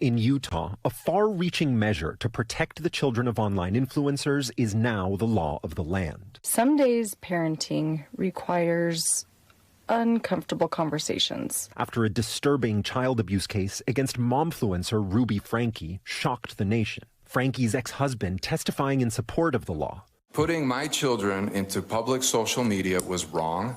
In Utah, a far-reaching measure to protect the children of online influencers is now the law of the land. Some days parenting requires uncomfortable conversations. After a disturbing child abuse case against momfluencer Ruby Franke shocked the nation, Franke's ex-husband testifying in support of the law. Putting my children into public social media was wrong,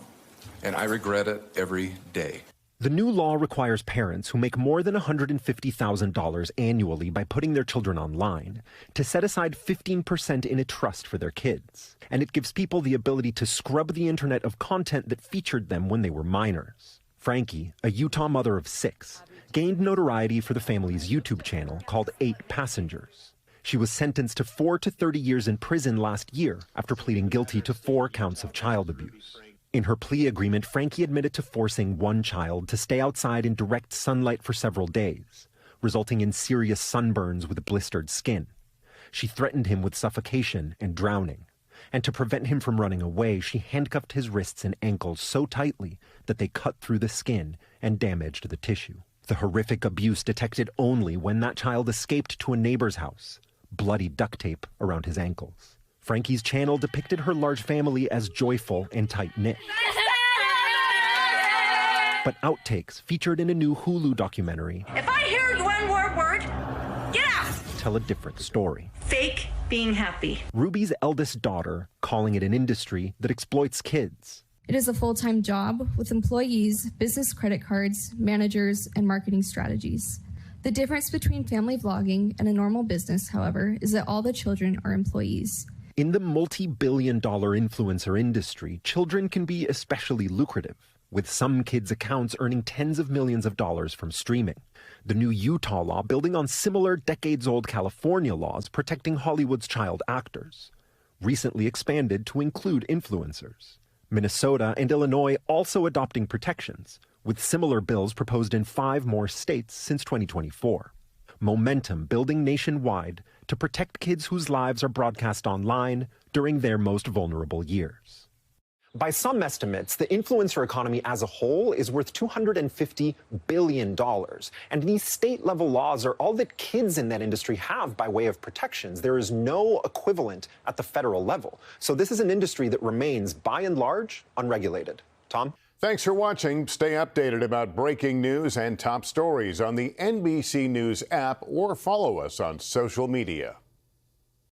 and I regret it every day. The new law requires parents who make more than $150,000 annually by putting their children online to set aside 15% in a trust for their kids. And it gives people the ability to scrub the internet of content that featured them when they were minors. Franke, a Utah mother of 6, gained notoriety for the family's YouTube channel called 8 Passengers. She was sentenced to 4 to 30 years in prison last year after pleading guilty to 4 counts of child abuse. In her plea agreement, Franke admitted to forcing one child to stay outside in direct sunlight for several days, resulting in serious sunburns with blistered skin. She threatened him with suffocation and drowning. And to prevent him from running away, she handcuffed his wrists and ankles so tightly that they cut through the skin and damaged the tissue. The horrific abuse detected only when that child escaped to a neighbor's house, bloody duct tape around his ankles. Franke's channel depicted her large family as joyful and tight-knit. But outtakes featured in a new Hulu documentary, If I hear one more word, get out! tell a different story. Fake being happy. Ruby's eldest daughter calling it an industry that exploits kids. It is a full-time job with employees, business credit cards, managers, and marketing strategies. The difference between family vlogging and a normal business, however, is that all the children are employees. In the multi-billion-dollar influencer industry, children can be especially lucrative, with some kids' accounts earning tens of millions of dollars from streaming. The new Utah law building on similar decades-old California laws protecting Hollywood's child actors, recently expanded to include influencers. Minnesota and Illinois also adopting protections, with similar bills proposed in 5 more states since 2024. Momentum building nationwide to protect kids whose lives are broadcast online during their most vulnerable years. By some estimates, the influencer economy as a whole is worth $250 billion. And these state-level laws are all that kids in that industry have by way of protections. There is no equivalent at the federal level. So this is an industry that remains, by and large, unregulated. Tom? Thanks for watching. Stay updated about breaking news and top stories on the NBC News app or follow us on social media.